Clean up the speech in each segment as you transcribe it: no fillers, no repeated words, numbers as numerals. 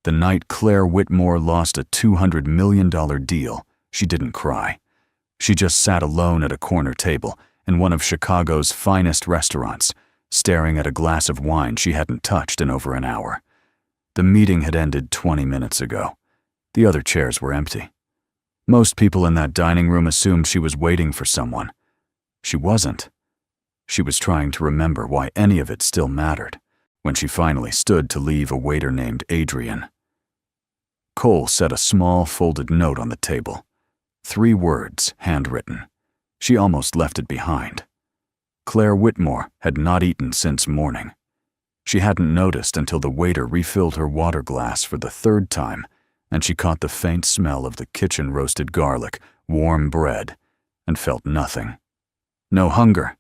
The night Claire Whitmore lost a $200 million deal, she didn't cry. She just sat alone at a corner table in one of Chicago's finest restaurants, staring at a glass of wine she hadn't touched in over an hour. The meeting had ended 20 minutes ago. The other chairs were empty. Most people in that dining room assumed she was waiting for someone. She wasn't. She was trying to remember why any of it still mattered when she finally stood to leave a waiter named Adrian. Cole set a small folded note on the table. 3 words, handwritten. She almost left it behind. Claire Whitmore had not eaten since morning. She hadn't noticed until the waiter refilled her water glass for the 3rd time, and she caught the faint smell of the kitchen roasted garlic, warm bread, and felt nothing. No hunger,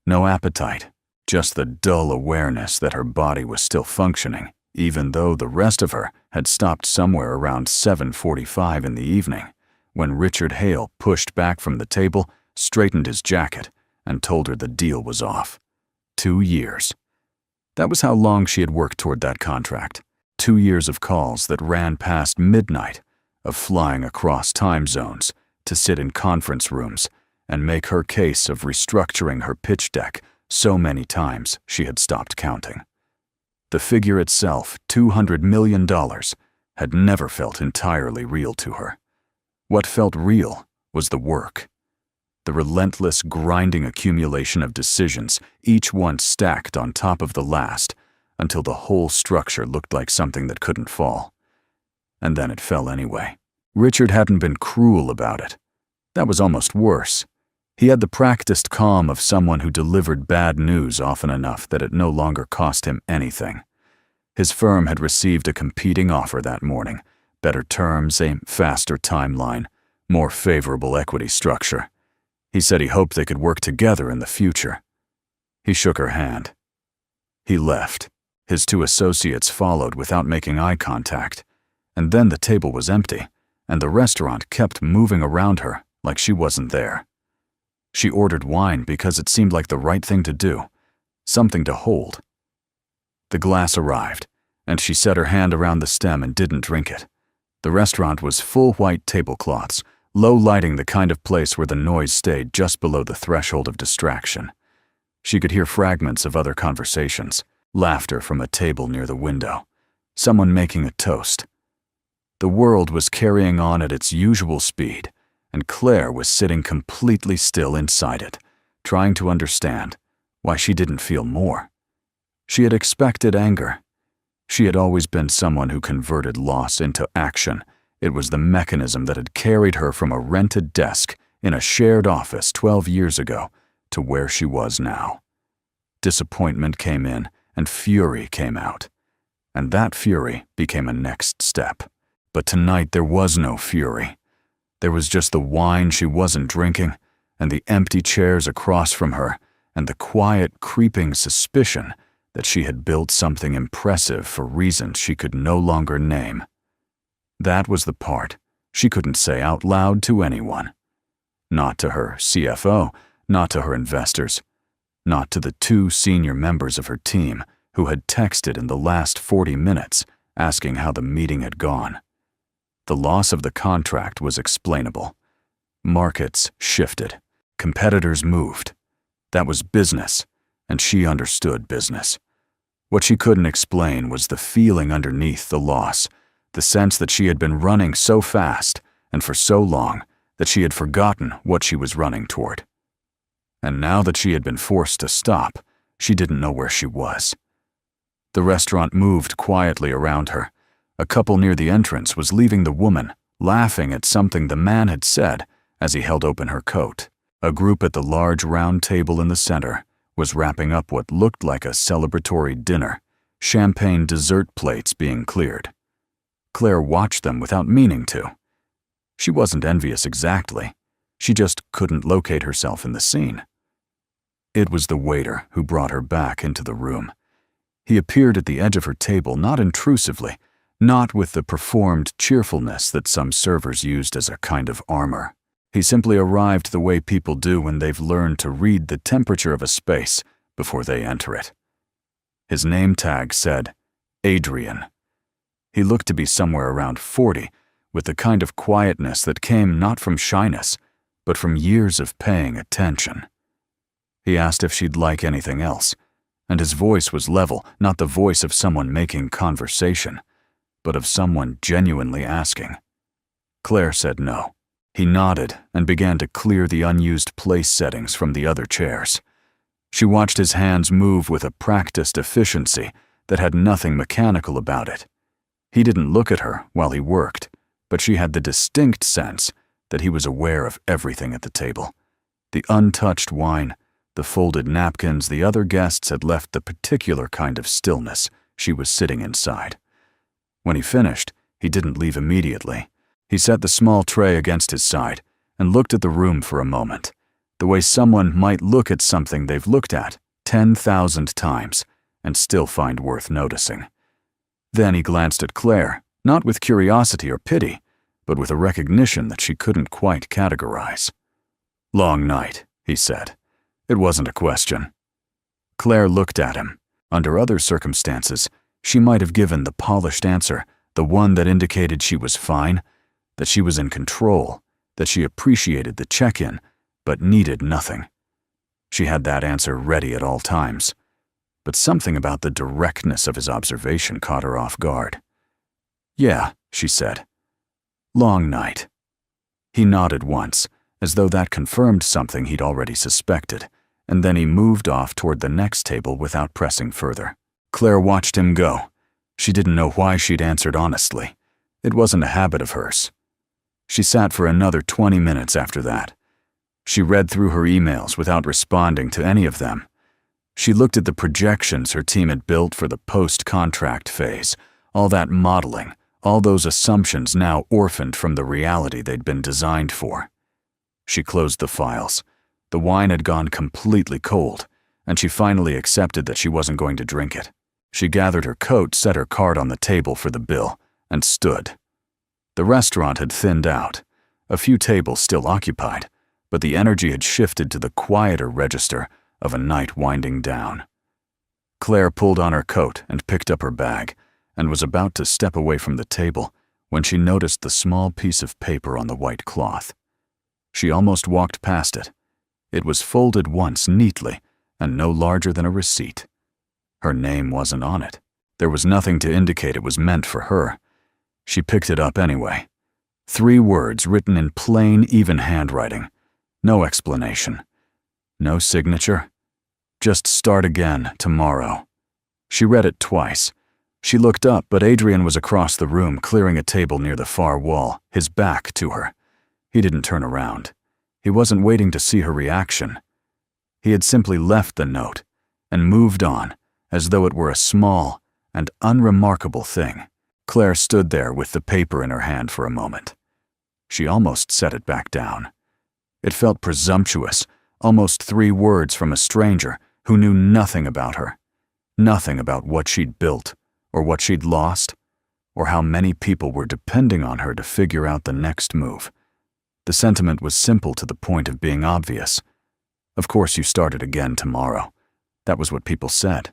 no appetite, just the dull awareness that her body was still functioning, even though the rest of her had stopped somewhere around 7:45 in the evening, when Richard Hale pushed back from the table, straightened his jacket, and told her the deal was off. 2 years. That was how long she had worked toward that contract. 2 years of calls that ran past midnight, of flying across time zones to sit in conference rooms and make her case of restructuring her pitch deck so many times she had stopped counting. The figure itself, $200 million, had never felt entirely real to her. What felt real was the work. The relentless, grinding accumulation of decisions, each one stacked on top of the last, until the whole structure looked like something that couldn't fall. And then it fell anyway. Richard hadn't been cruel about it. That was almost worse. He had the practiced calm of someone who delivered bad news often enough that it no longer cost him anything. His firm had received a competing offer that morning. Better terms, a faster timeline, more favorable equity structure. He said he hoped they could work together in the future. He shook her hand. He left. His 2 associates followed without making eye contact. And then the table was empty, and the restaurant kept moving around her like she wasn't there. She ordered wine because it seemed like the right thing to do, something to hold. The glass arrived, and she set her hand around the stem and didn't drink it. The restaurant was full white tablecloths, low lighting, the kind of place where the noise stayed just below the threshold of distraction. She could hear fragments of other conversations, laughter from a table near the window, someone making a toast. The world was carrying on at its usual speed, and Claire was sitting completely still inside it, trying to understand why she didn't feel more. She had expected anger. She had always been someone who converted loss into action. It was the mechanism that had carried her from a rented desk in a shared office 12 years ago to where she was now. Disappointment came in and fury came out, and that fury became a next step. But tonight there was no fury. There was just the wine she wasn't drinking, and the empty chairs across from her, and the quiet, creeping suspicion that she had built something impressive for reasons she could no longer name. That was the part she couldn't say out loud to anyone. Not to her CFO, not to her investors, not to the 2 senior members of her team who had texted in the last 40 minutes asking how the meeting had gone. The loss of the contract was explainable. Markets shifted. Competitors moved. That was business, and she understood business. What she couldn't explain was the feeling underneath the loss, the sense that she had been running so fast and for so long that she had forgotten what she was running toward. And now that she had been forced to stop, she didn't know where she was. The restaurant moved quietly around her. A couple near the entrance was leaving the woman, laughing at something the man had said as he held open her coat. A group at the large round table in the center was wrapping up what looked like a celebratory dinner, champagne dessert plates being cleared. Claire watched them without meaning to. She wasn't envious exactly. She just couldn't locate herself in the scene. It was the waiter who brought her back into the room. He appeared at the edge of her table, not intrusively, not with the performed cheerfulness that some servers used as a kind of armor. He simply arrived the way people do when they've learned to read the temperature of a space before they enter it. His name tag said, Adrian. He looked to be somewhere around 40, with the kind of quietness that came not from shyness, but from years of paying attention. He asked if she'd like anything else, and his voice was level, not the voice of someone making conversation, but of someone genuinely asking. Claire said no. He nodded and began to clear the unused place settings from the other chairs. She watched his hands move with a practiced efficiency that had nothing mechanical about it. He didn't look at her while he worked, but she had the distinct sense that he was aware of everything at the table. The untouched wine, the folded napkins the other guests had left the particular kind of stillness she was sitting inside. When he finished, he didn't leave immediately. He set the small tray against his side and looked at the room for a moment, the way someone might look at something they've looked at 10,000 times and still find worth noticing. Then he glanced at Claire, not with curiosity or pity, but with a recognition that she couldn't quite categorize. "Long night," he said. It wasn't a question. Claire looked at him. Under other circumstances, she might have given the polished answer, the one that indicated she was fine, that she was in control, that she appreciated the check-in, but needed nothing. She had that answer ready at all times. But something about the directness of his observation caught her off guard. "Yeah," she said. "Long night." He nodded once, as though that confirmed something he'd already suspected, and then he moved off toward the next table without pressing further. Claire watched him go. She didn't know why she'd answered honestly. It wasn't a habit of hers. She sat for another 20 minutes after that. She read through her emails without responding to any of them. She looked at the projections her team had built for the post-contract phase, all that modeling, all those assumptions now orphaned from the reality they'd been designed for. She closed the files. The wine had gone completely cold, and she finally accepted that she wasn't going to drink it. She gathered her coat, set her card on the table for the bill, and stood. The restaurant had thinned out, a few tables still occupied, but the energy had shifted to the quieter register of a night winding down. Claire pulled on her coat and picked up her bag, and was about to step away from the table when she noticed the small piece of paper on the white cloth. She almost walked past it. It was folded once neatly and no larger than a receipt. Her name wasn't on it. There was nothing to indicate it was meant for her. She picked it up anyway. 3 words written in plain, even handwriting. No explanation. No signature. Just start again tomorrow. She read it twice. She looked up, but Adrian was across the room clearing a table near the far wall, his back to her. He didn't turn around. He wasn't waiting to see her reaction. He had simply left the note and moved on, as though it were a small and unremarkable thing. Claire stood there with the paper in her hand for a moment. She almost set it back down. It felt presumptuous, almost 3 words from a stranger who knew nothing about her, nothing about what she'd built, or what she'd lost, or how many people were depending on her to figure out the next move. The sentiment was simple to the point of being obvious. Of course you started again tomorrow. That was what people said.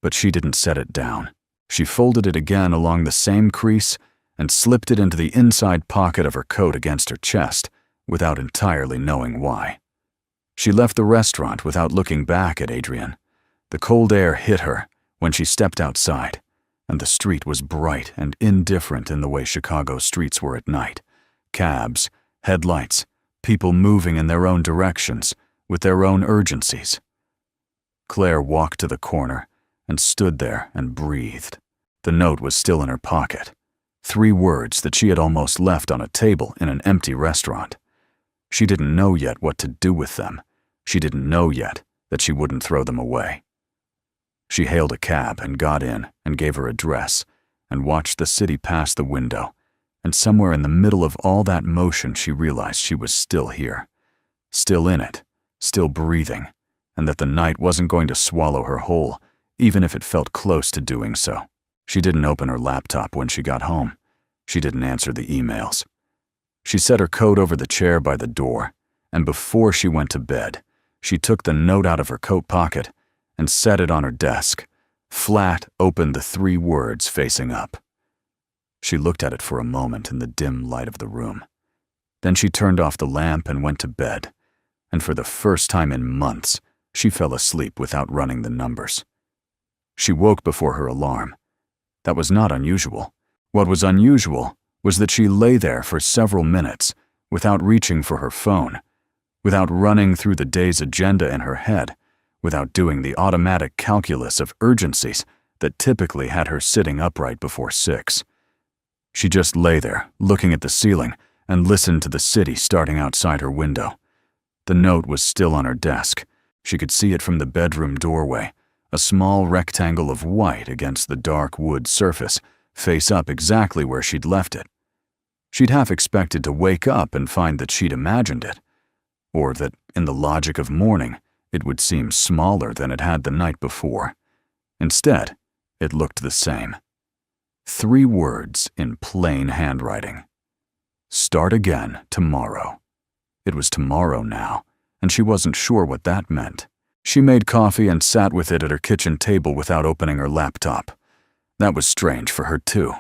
But she didn't set it down. She folded it again along the same crease and slipped it into the inside pocket of her coat against her chest, without entirely knowing why. She left the restaurant without looking back at Adrian. The cold air hit her when she stepped outside, and the street was bright and indifferent in the way Chicago streets were at night. Cabs, headlights, people moving in their own directions, with their own urgencies. Claire walked to the corner and stood there and breathed. The note was still in her pocket. 3 words that she had almost left on a table in an empty restaurant. She didn't know yet what to do with them. She didn't know yet that she wouldn't throw them away. She hailed a cab and got in and gave her address and watched the city pass the window, and somewhere in the middle of all that motion she realized she was still here, still in it, still breathing, and that the night wasn't going to swallow her whole, even if it felt close to doing so. She didn't open her laptop when she got home. She didn't answer the emails. She set her coat over the chair by the door, and before she went to bed, she took the note out of her coat pocket and set it on her desk, flat opened the 3 words facing up. She looked at it for a moment in the dim light of the room. Then she turned off the lamp and went to bed, and for the first time in months, she fell asleep without running the numbers. She woke before her alarm. That was not unusual. What was unusual was that she lay there for several minutes without reaching for her phone, without running through the day's agenda in her head, without doing the automatic calculus of urgencies that typically had her sitting upright before 6. She just lay there, looking at the ceiling, and listened to the city starting outside her window. The note was still on her desk. She could see it from the bedroom doorway, a small rectangle of white against the dark wood surface, face up exactly where she'd left it. She'd half expected to wake up and find that she'd imagined it, or that, in the logic of morning, it would seem smaller than it had the night before. Instead, it looked the same. 3 words in plain handwriting. Start again tomorrow. It was tomorrow now, and she wasn't sure what that meant. She made coffee and sat with it at her kitchen table without opening her laptop. That was strange for her too.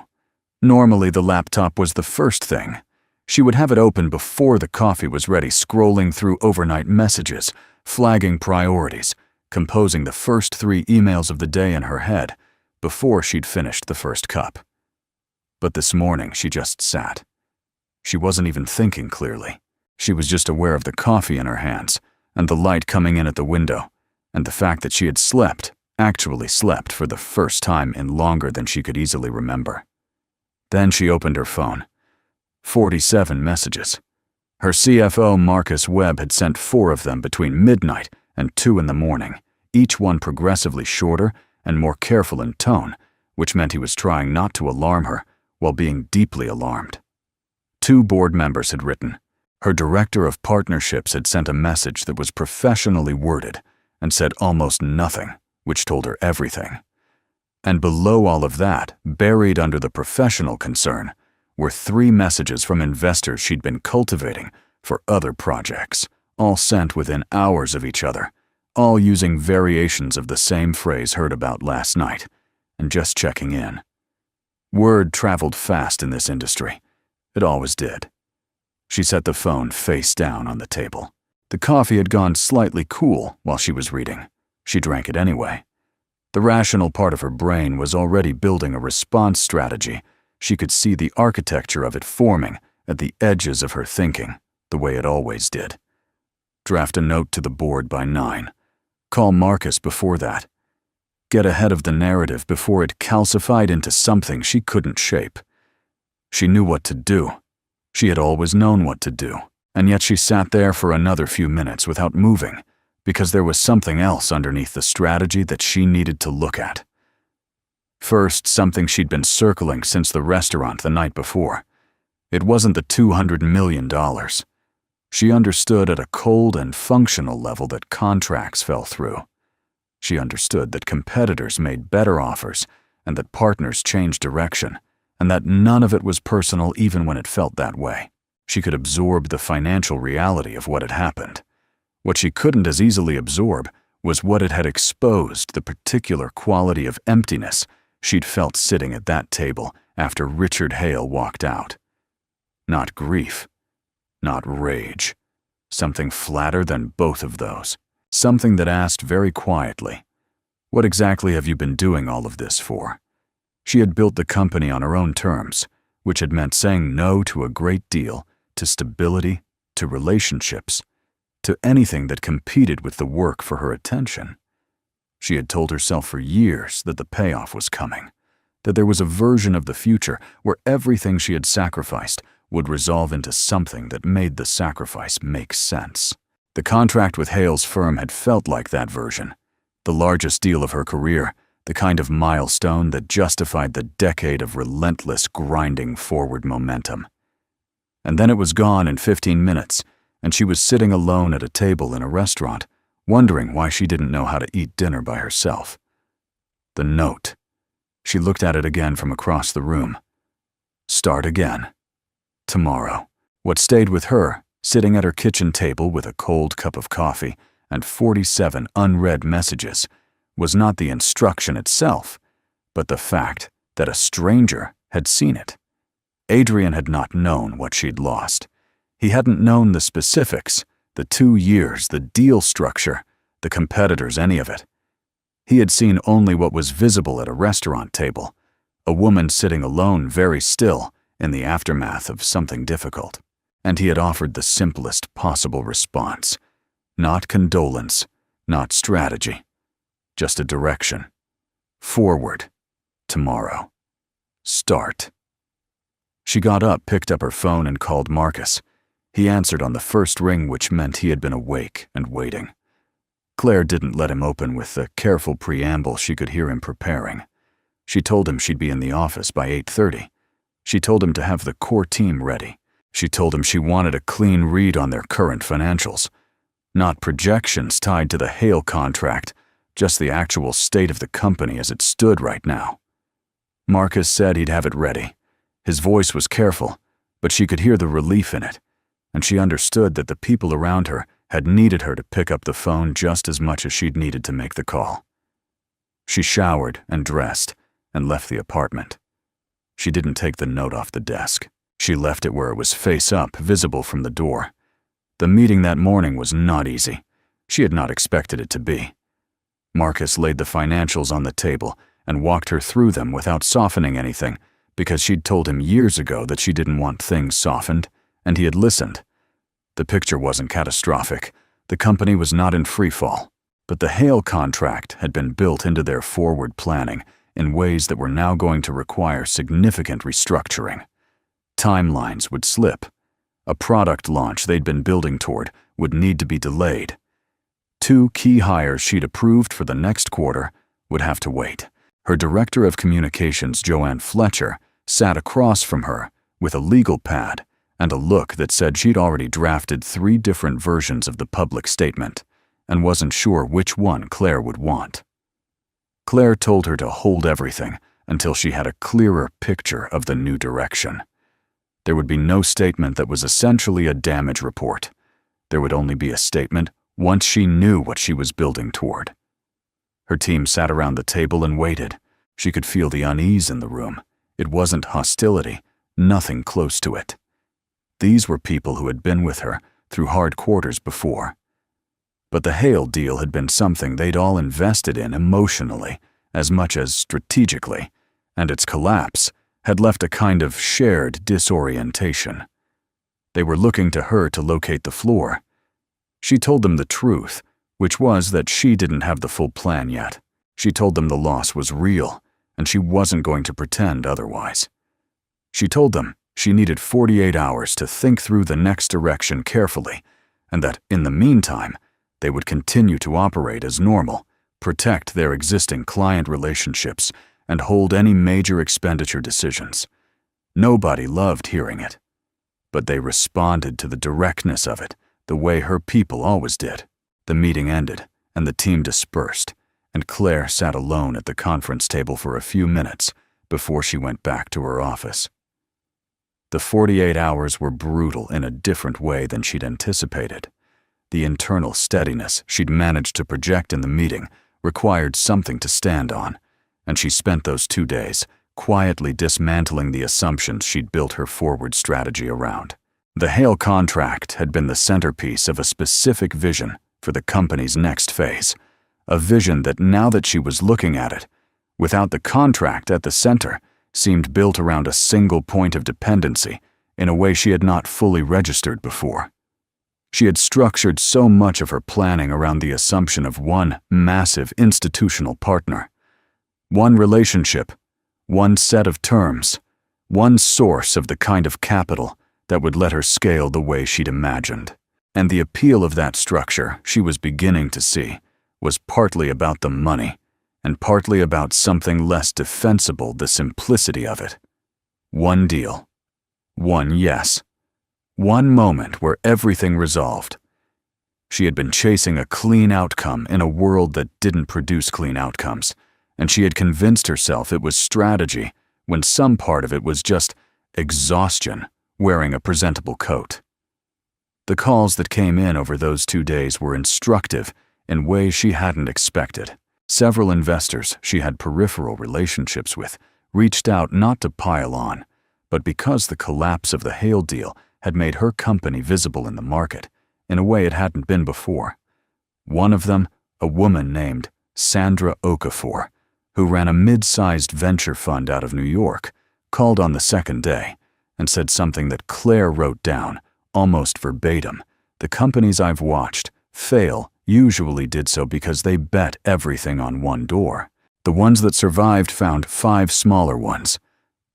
Normally, the laptop was the first thing. She would have it open before the coffee was ready, scrolling through overnight messages, flagging priorities, composing the first 3 emails of the day in her head before she'd finished the first cup. But this morning, she just sat. She wasn't even thinking clearly. She was just aware of the coffee in her hands, and the light coming in at the window, and the fact that she had actually slept for the first time in longer than she could easily remember. Then she opened her phone. 47 messages. Her CFO, Marcus Webb, had sent 4 of them between midnight and 2 in the morning, each one progressively shorter and more careful in tone, which meant he was trying not to alarm her while being deeply alarmed. 2 board members had written. Her director of partnerships had sent a message that was professionally worded and said almost nothing, which told her everything. And below all of that, buried under the professional concern, were 3 messages from investors she'd been cultivating for other projects, all sent within hours of each other, all using variations of the same phrase heard about last night, and just checking in. Word traveled fast in this industry. It always did. She set the phone face down on the table. The coffee had gone slightly cool while she was reading. She drank it anyway. The rational part of her brain was already building a response strategy. She could see the architecture of it forming at the edges of her thinking, the way it always did. Draft a note to the board by 9. Call Marcus before that. Get ahead of the narrative before it calcified into something she couldn't shape. She knew what to do. She had always known what to do, and yet she sat there for another few minutes without moving, because there was something else underneath the strategy that she needed to look at. First, something she'd been circling since the restaurant the night before. It wasn't the $200 million. She understood at a cold and functional level that contracts fell through. She understood that competitors made better offers and that partners changed direction, and that none of it was personal even when it felt that way. She could absorb the financial reality of what had happened. What she couldn't as easily absorb was what it had exposed, the particular quality of emptiness she'd felt sitting at that table after Richard Hale walked out. Not grief, not rage. Something flatter than both of those. Something that asked very quietly, "What exactly have you been doing all of this for?" She had built the company on her own terms, which had meant saying no to a great deal, to stability, to relationships, to anything that competed with the work for her attention. She had told herself for years that the payoff was coming, that there was a version of the future where everything she had sacrificed would resolve into something that made the sacrifice make sense. The contract with Hale's firm had felt like that version, the largest deal of her career, the kind of milestone that justified the decade of relentless grinding forward momentum. And then it was gone in 15 minutes, and she was sitting alone at a table in a restaurant, wondering why she didn't know how to eat dinner by herself. The note. She looked at it again from across the room. Start again. Tomorrow. What stayed with her, sitting at her kitchen table with a cold cup of coffee and 47 unread messages, was not the instruction itself, but the fact that a stranger had seen it. Adrian had not known what she'd lost. He hadn't known the specifics, the 2 years, the deal structure, the competitors, any of it. He had seen only what was visible at a restaurant table, a woman sitting alone, very still, in the aftermath of something difficult. And he had offered the simplest possible response. Not condolence, not strategy, just a direction. Forward. Tomorrow. Start. She got up, picked up her phone, and called Marcus. He answered on the first ring, which meant he had been awake and waiting. Claire didn't let him open with the careful preamble she could hear him preparing. She told him she'd be in the office by 8:30. She told him to have the core team ready. She told him she wanted a clean read on their current financials. Not projections tied to the Hale contract, just the actual state of the company as it stood right now. Marcus said he'd have it ready. His voice was careful, but she could hear the relief in it, and she understood that the people around her had needed her to pick up the phone just as much as she'd needed to make the call. She showered and dressed and left the apartment. She didn't take the note off the desk. She left it where it was face up, visible from the door. The meeting that morning was not easy. She had not expected it to be. Marcus laid the financials on the table and walked her through them without softening anything, because she'd told him years ago that she didn't want things softened, and he had listened. The picture wasn't catastrophic. The company was not in freefall, but the Hale contract had been built into their forward planning in ways that were now going to require significant restructuring. Timelines would slip. A product launch they'd been building toward would need to be delayed. 2 key hires she'd approved for the next quarter would have to wait. Her director of communications, Joanne Fletcher, sat across from her with a legal pad and a look that said she'd already drafted 3 different versions of the public statement and wasn't sure which one Claire would want. Claire told her to hold everything until she had a clearer picture of the new direction. There would be no statement that was essentially a damage report. There would only be a statement once she knew what she was building toward. Her team sat around the table and waited. She could feel the unease in the room. It wasn't hostility, nothing close to it. These were people who had been with her through hard quarters before. But the Hale deal had been something they'd all invested in emotionally, as much as strategically, and its collapse had left a kind of shared disorientation. They were looking to her to locate the floor. She told them the truth, which was that she didn't have the full plan yet. She told them the loss was real, and she wasn't going to pretend otherwise. She told them she needed 48 hours to think through the next direction carefully, and that, in the meantime, they would continue to operate as normal, protect their existing client relationships, and hold any major expenditure decisions. Nobody loved hearing it, but they responded to the directness of it the way her people always did. The meeting ended, and the team dispersed, and Claire sat alone at the conference table for a few minutes before she went back to her office. The 48 hours were brutal in a different way than she'd anticipated. The internal steadiness she'd managed to project in the meeting required something to stand on, and she spent those 2 days quietly dismantling the assumptions she'd built her forward strategy around. The Hale contract had been the centerpiece of a specific vision for the company's next phase, a vision that, now that she was looking at it, without the contract at the center, seemed built around a single point of dependency in a way she had not fully registered before. She had structured so much of her planning around the assumption of one massive institutional partner, one relationship, one set of terms, one source of the kind of capital that would let her scale the way she'd imagined. And the appeal of that structure, she was beginning to see, was partly about the money, and partly about something less defensible, the simplicity of it. One deal. One yes. One moment where everything resolved. She had been chasing a clean outcome in a world that didn't produce clean outcomes, and she had convinced herself it was strategy when some part of it was just exhaustion wearing a presentable coat. The calls that came in over those 2 days were instructive in ways she hadn't expected. Several investors she had peripheral relationships with reached out not to pile on, but because the collapse of the Hale deal had made her company visible in the market in a way it hadn't been before. One of them, a woman named Sandra Okafor, who ran a mid-sized venture fund out of New York, called on the second day and said something that Claire wrote down, almost verbatim. "The companies I've watched fail usually did so because they bet everything on one door. The ones that survived found 5 smaller ones."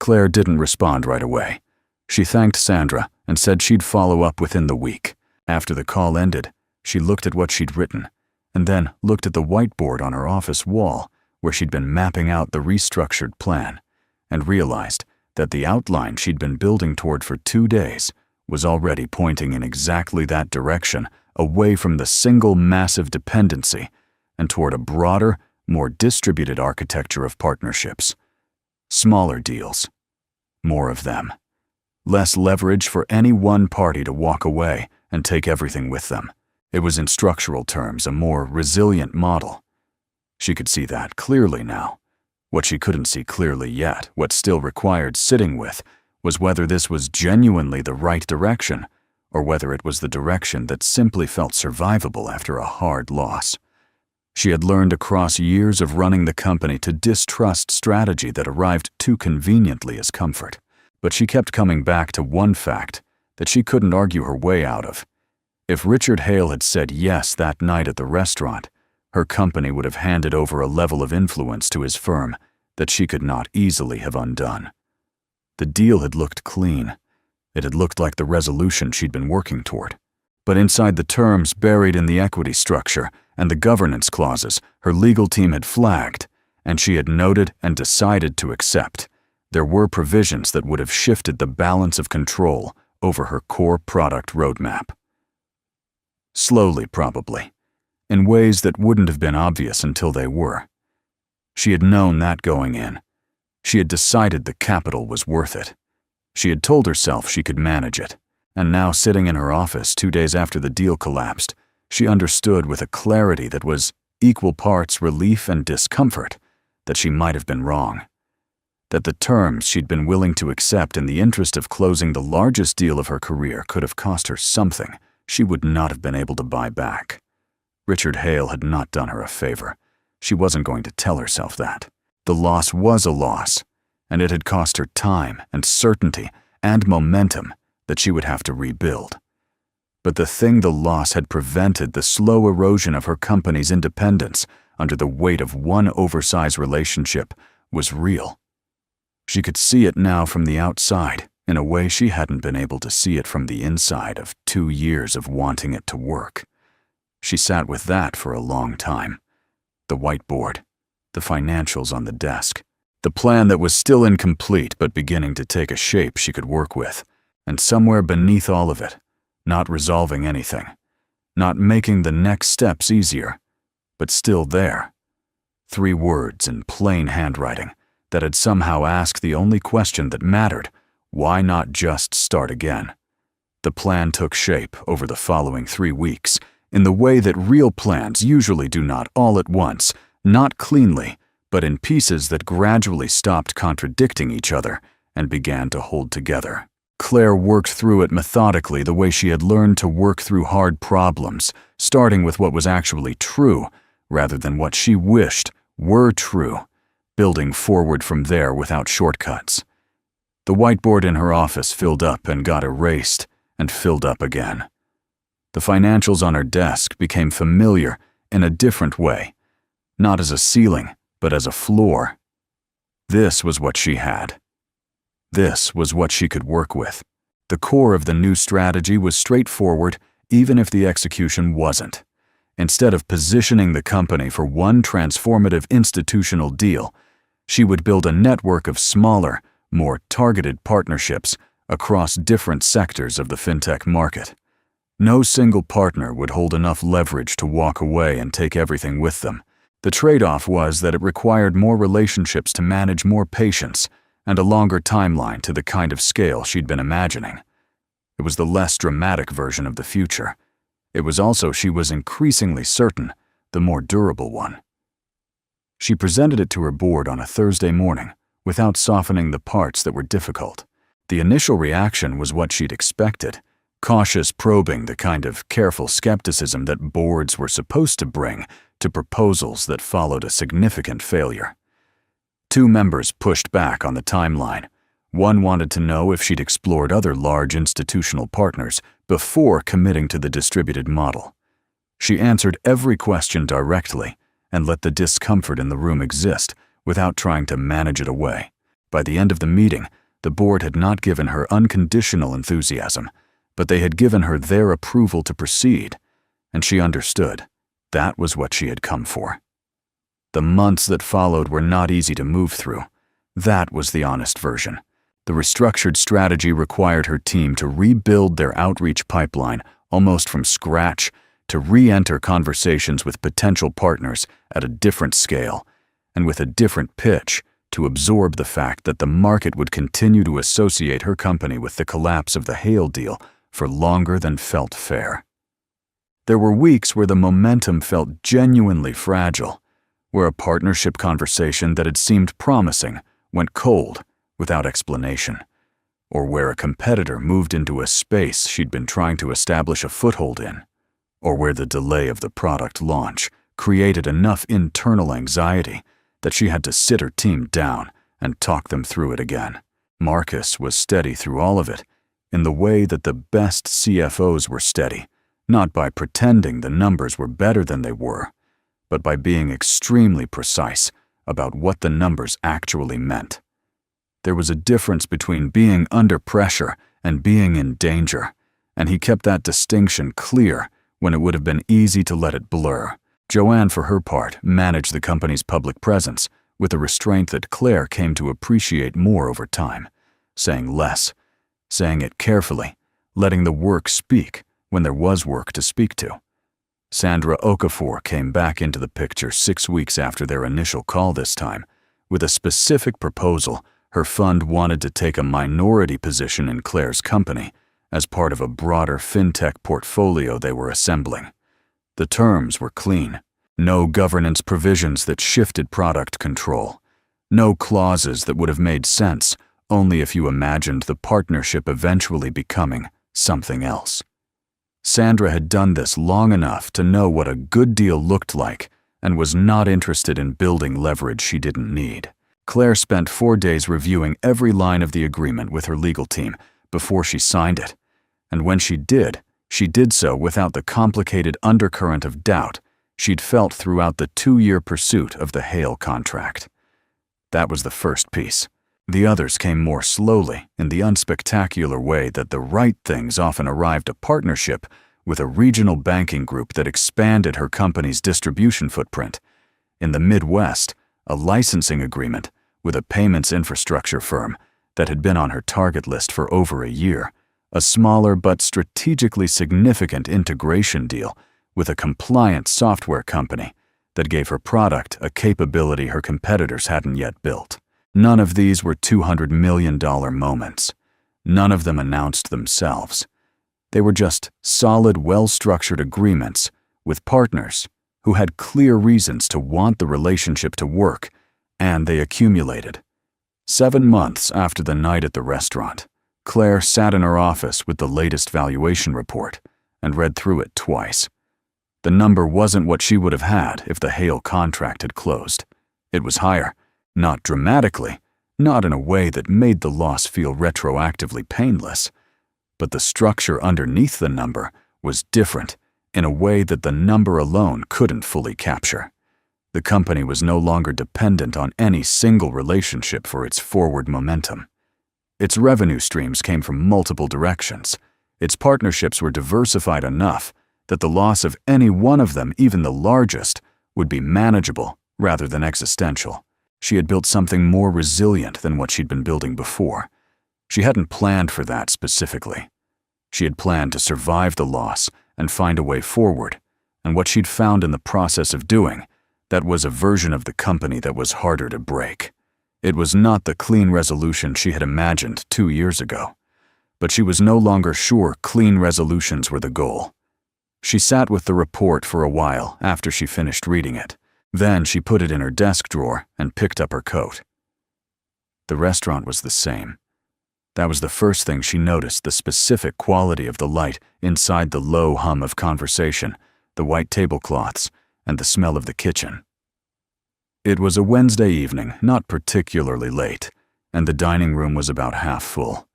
Claire didn't respond right away. She thanked Sandra and said she'd follow up within the week. After the call ended, she looked at what she'd written, and then looked at the whiteboard on her office wall where she'd been mapping out the restructured plan, and realized that the outline she'd been building toward for 2 days was already pointing in exactly that direction, away from the single massive dependency and toward a broader, more distributed architecture of partnerships. Smaller deals. More of them. Less leverage for any one party to walk away and take everything with them. It was, in structural terms, a more resilient model. She could see that clearly now. What she couldn't see clearly yet, what still required sitting with, was whether this was genuinely the right direction, or whether it was the direction that simply felt survivable after a hard loss. She had learned across years of running the company to distrust strategy that arrived too conveniently as comfort. But she kept coming back to one fact that she couldn't argue her way out of. If Richard Hale had said yes that night at the restaurant, her company would have handed over a level of influence to his firm that she could not easily have undone. The deal had looked clean. It had looked like the resolution she'd been working toward. But inside the terms buried in the equity structure and the governance clauses her legal team had flagged, and she had noted and decided to accept, there were provisions that would have shifted the balance of control over her core product roadmap. Slowly, probably, in ways that wouldn't have been obvious until they were. She had known that going in. She had decided the capital was worth it. She had told herself she could manage it, and now, sitting in her office 2 days after the deal collapsed, she understood with a clarity that was equal parts relief and discomfort that she might have been wrong. That the terms she'd been willing to accept in the interest of closing the largest deal of her career could have cost her something she would not have been able to buy back. Richard Hale had not done her a favor. She wasn't going to tell herself that. The loss was a loss, and it had cost her time and certainty and momentum that she would have to rebuild. But the thing the loss had prevented, the slow erosion of her company's independence under the weight of one oversized relationship, was real. She could see it now from the outside in a way she hadn't been able to see it from the inside of 2 years of wanting it to work. She sat with that for a long time. The whiteboard, the financials on the desk, the plan that was still incomplete but beginning to take a shape she could work with, and somewhere beneath all of it, not resolving anything, not making the next steps easier, but still there. 3 words in plain handwriting that had somehow asked the only question that mattered: why not just start again? The plan took shape over the following 3 weeks in the way that real plans usually do, not all at once, not cleanly, but in pieces that gradually stopped contradicting each other and began to hold together. Claire worked through it methodically, the way she had learned to work through hard problems, starting with what was actually true rather than what she wished were true, building forward from there without shortcuts. The whiteboard in her office filled up and got erased and filled up again. The financials on her desk became familiar in a different way, not as a ceiling, but as a floor. This was what she had. This was what she could work with. The core of the new strategy was straightforward, even if the execution wasn't. Instead of positioning the company for one transformative institutional deal, she would build a network of smaller, more targeted partnerships across different sectors of the fintech market. No single partner would hold enough leverage to walk away and take everything with them. The trade-off was that it required more relationships to manage more patience and a longer timeline to the kind of scale she'd been imagining. It was the less dramatic version of the future. It was also, she was increasingly certain, the more durable one. She presented it to her board on a Thursday morning without softening the parts that were difficult. The initial reaction was what she'd expected, cautious probing, the kind of careful skepticism that boards were supposed to bring to proposals that followed a significant failure. Two members pushed back on the timeline. One wanted to know if she'd explored other large institutional partners before committing to the distributed model. She answered every question directly and let the discomfort in the room exist without trying to manage it away. By the end of the meeting, the board had not given her unconditional enthusiasm, but they had given her their approval to proceed, and she understood that was what she had come for. The months that followed were not easy to move through. That was the honest version. The restructured strategy required her team to rebuild their outreach pipeline almost from scratch, to re-enter conversations with potential partners at a different scale and with a different pitch, to absorb the fact that the market would continue to associate her company with the collapse of the Hale deal for longer than felt fair. There were weeks where the momentum felt genuinely fragile, where a partnership conversation that had seemed promising went cold without explanation, or where a competitor moved into a space she'd been trying to establish a foothold in, or where the delay of the product launch created enough internal anxiety that she had to sit her team down and talk them through it again. Marcus was steady through all of it, in the way that the best CFOs were steady, not by pretending the numbers were better than they were, but by being extremely precise about what the numbers actually meant. There was a difference between being under pressure and being in danger, and he kept that distinction clear when it would have been easy to let it blur. Joanne, for her part, managed the company's public presence with a restraint that Claire came to appreciate more over time, saying less, saying it carefully, letting the work speak when there was work to speak to. Sandra Okafor came back into the picture 6 weeks after their initial call this time, with a specific proposal. Her fund wanted to take a minority position in Claire's company as part of a broader fintech portfolio they were assembling. The terms were clean. No governance provisions that shifted product control. No clauses that would have made sense only if you imagined the partnership eventually becoming something else. Sandra had done this long enough to know what a good deal looked like and was not interested in building leverage she didn't need. Claire spent 4 days reviewing every line of the agreement with her legal team before she signed it, and when she did so without the complicated undercurrent of doubt she'd felt throughout the 2-year pursuit of the Hale contract. That was the first piece. The others came more slowly, in the unspectacular way that the right things often arrived: a partnership with a regional banking group that expanded her company's distribution footprint. In the Midwest, a licensing agreement with a payments infrastructure firm that had been on her target list for over a year, a smaller but strategically significant integration deal with a compliant software company that gave her product a capability her competitors hadn't yet built. None of these were $200 million moments. None of them announced themselves. They were just solid, well-structured agreements with partners who had clear reasons to want the relationship to work, and they accumulated. 7 months after the night at the restaurant, Claire sat in her office with the latest valuation report and read through it twice. The number wasn't what she would have had if the Hale contract had closed. It was higher, not dramatically, not in a way that made the loss feel retroactively painless, but the structure underneath the number was different in a way that the number alone couldn't fully capture. The company was no longer dependent on any single relationship for its forward momentum. Its revenue streams came from multiple directions. Its partnerships were diversified enough that the loss of any one of them, even the largest, would be manageable rather than existential. She had built something more resilient than what she'd been building before. She hadn't planned for that specifically. She had planned to survive the loss and find a way forward, and what she'd found in the process of doing, that was a version of the company that was harder to break. It was not the clean resolution she had imagined 2 years ago, but she was no longer sure clean resolutions were the goal. She sat with the report for a while after she finished reading it. Then she put it in her desk drawer and picked up her coat. The restaurant was the same. That was the first thing she noticed, the specific quality of the light inside the low hum of conversation, the white tablecloths, and the smell of the kitchen. It was a Wednesday evening, not particularly late, and the dining room was about half full.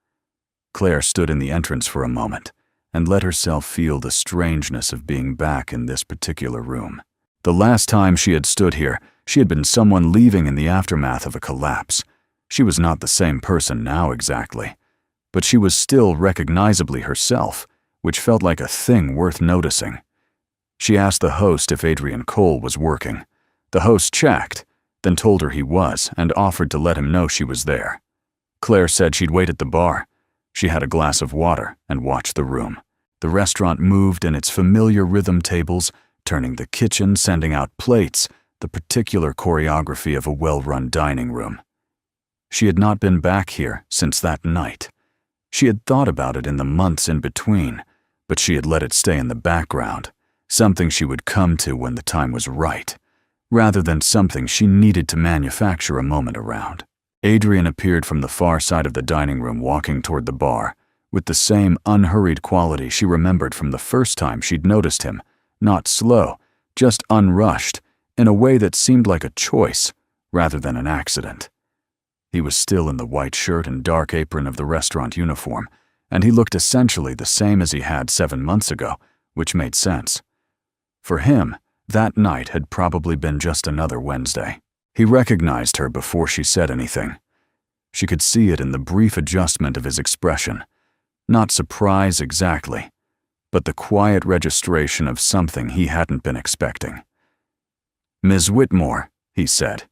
Claire stood in the entrance for a moment and let herself feel the strangeness of being back in this particular room. The last time she had stood here, she had been someone leaving in the aftermath of a collapse. She was not the same person now exactly, but she was still recognizably herself, which felt like a thing worth noticing. She asked the host if Adrian Cole was working. The host checked, then told her he was and offered to let him know she was there. Claire said she'd wait at the bar. She had a glass of water and watched the room. The restaurant moved in its familiar rhythm tables, turning the kitchen, sending out plates, the particular choreography of a well-run dining room. She had not been back here since that night. She had thought about it in the months in between, but she had let it stay in the background, something she would come to when the time was right, rather than something she needed to manufacture a moment around. Adrian appeared from the far side of the dining room, walking toward the bar, with the same unhurried quality she remembered from the first time she'd noticed him, not slow, just unrushed, in a way that seemed like a choice rather than an accident. He was still in the white shirt and dark apron of the restaurant uniform, and he looked essentially the same as he had 7 months ago, which made sense. For him, that night had probably been just another Wednesday. He recognized her before she said anything. She could see it in the brief adjustment of his expression. Not surprise exactly, but the quiet registration of something he hadn't been expecting. "Ms. Whitmore," he said.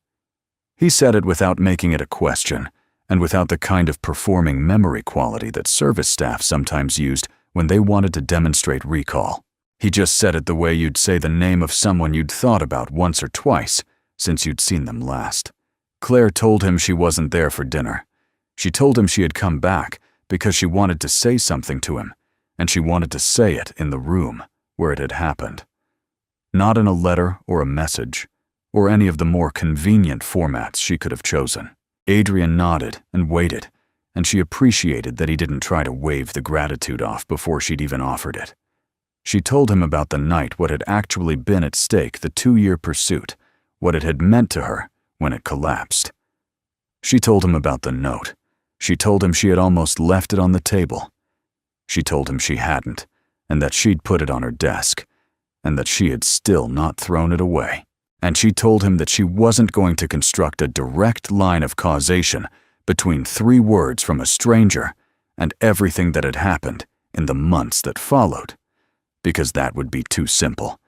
He said it without making it a question, and without the kind of performing memory quality that service staff sometimes used when they wanted to demonstrate recall. He just said it the way you'd say the name of someone you'd thought about once or twice since you'd seen them last. Claire told him she wasn't there for dinner. She told him she had come back because she wanted to say something to him, and she wanted to say it in the room where it had happened. Not in a letter or a message, or any of the more convenient formats she could have chosen. Adrian nodded and waited, and she appreciated that he didn't try to wave the gratitude off before she'd even offered it. She told him about the night, what had actually been at stake, the 2-year pursuit, what it had meant to her when it collapsed. She told him about the note. She told him she had almost left it on the table. She told him she hadn't, and that she'd put it on her desk, and that she had still not thrown it away. And she told him that she wasn't going to construct a direct line of causation between 3 words from a stranger and everything that had happened in the months that followed, because that would be too simple,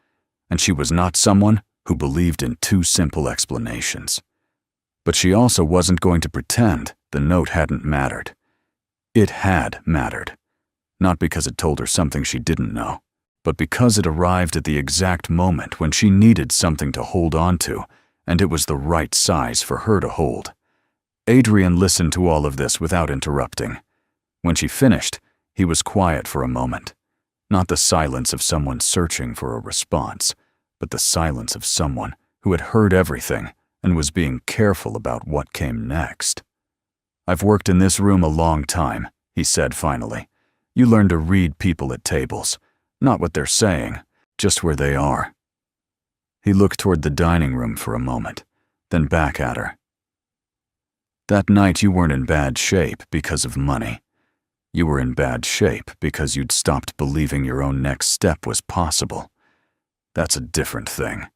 and she was not someone who believed in too simple explanations. But she also wasn't going to pretend the note hadn't mattered. It had mattered, not because it told her something she didn't know, but because it arrived at the exact moment when she needed something to hold on to, and it was the right size for her to hold. Adrian listened to all of this without interrupting. When she finished, he was quiet for a moment. Not the silence of someone searching for a response, but the silence of someone who had heard everything and was being careful about what came next. "I've worked in this room a long time," he said finally. "You learn to read people at tables. Not what they're saying, just where they are." He looked toward the dining room for a moment, then back at her. "That night you weren't in bad shape because of money. You were in bad shape because you'd stopped believing your own next step was possible. That's a different thing.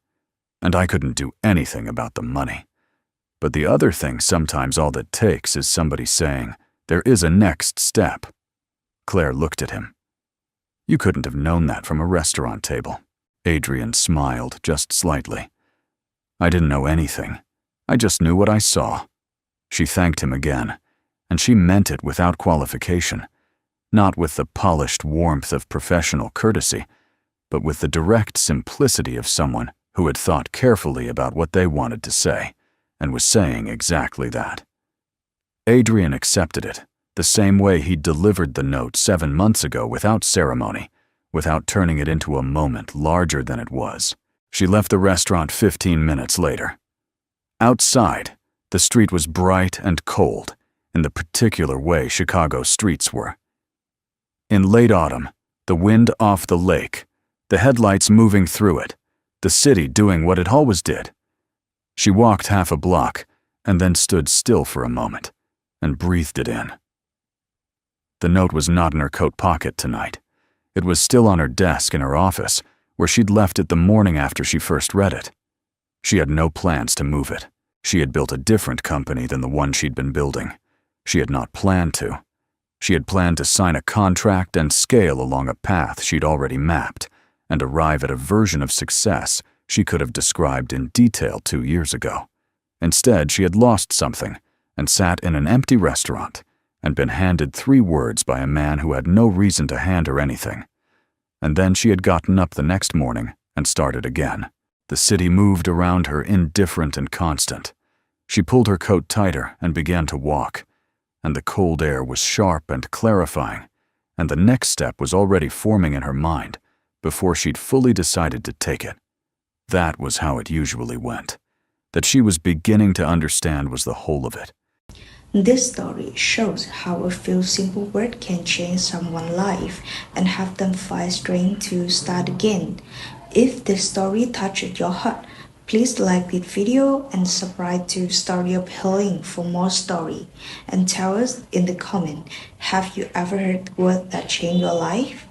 And I couldn't do anything about the money. But the other thing, sometimes all that takes is somebody saying, 'There is a next step.'" Claire looked at him. "You couldn't have known that from a restaurant table." Adrian smiled just slightly. "I didn't know anything. I just knew what I saw." She thanked him again, and she meant it without qualification, not with the polished warmth of professional courtesy, but with the direct simplicity of someone who had thought carefully about what they wanted to say, and was saying exactly that. Adrian accepted it, the same way he'd delivered the note 7 months ago, without ceremony, without turning it into a moment larger than it was. She left the restaurant 15 minutes later. Outside, the street was bright and cold, in the particular way Chicago streets were. In late autumn, the wind off the lake, the headlights moving through it, the city doing what it always did. She walked half a block and then stood still for a moment and breathed it in. The note was not in her coat pocket tonight. It was still on her desk in her office, where she'd left it the morning after she first read it. She had no plans to move it. She had built a different company than the one she'd been building. She had not planned to. She had planned to sign a contract and scale along a path she'd already mapped and arrive at a version of success she could have described in detail 2 years ago. Instead, she had lost something and sat in an empty restaurant and been handed 3 words by a man who had no reason to hand her anything. And then she had gotten up the next morning and started again. The city moved around her, indifferent and constant. She pulled her coat tighter and began to walk, and the cold air was sharp and clarifying, and the next step was already forming in her mind before she'd fully decided to take it. That was how it usually went. That she was beginning to understand was the whole of it. This story shows how a few simple words can change someone's life and have them find strength to start again. If this story touched your heart, please like this video and subscribe to Story of Healing for more story. And tell us in the comment, have you ever heard words that change your life?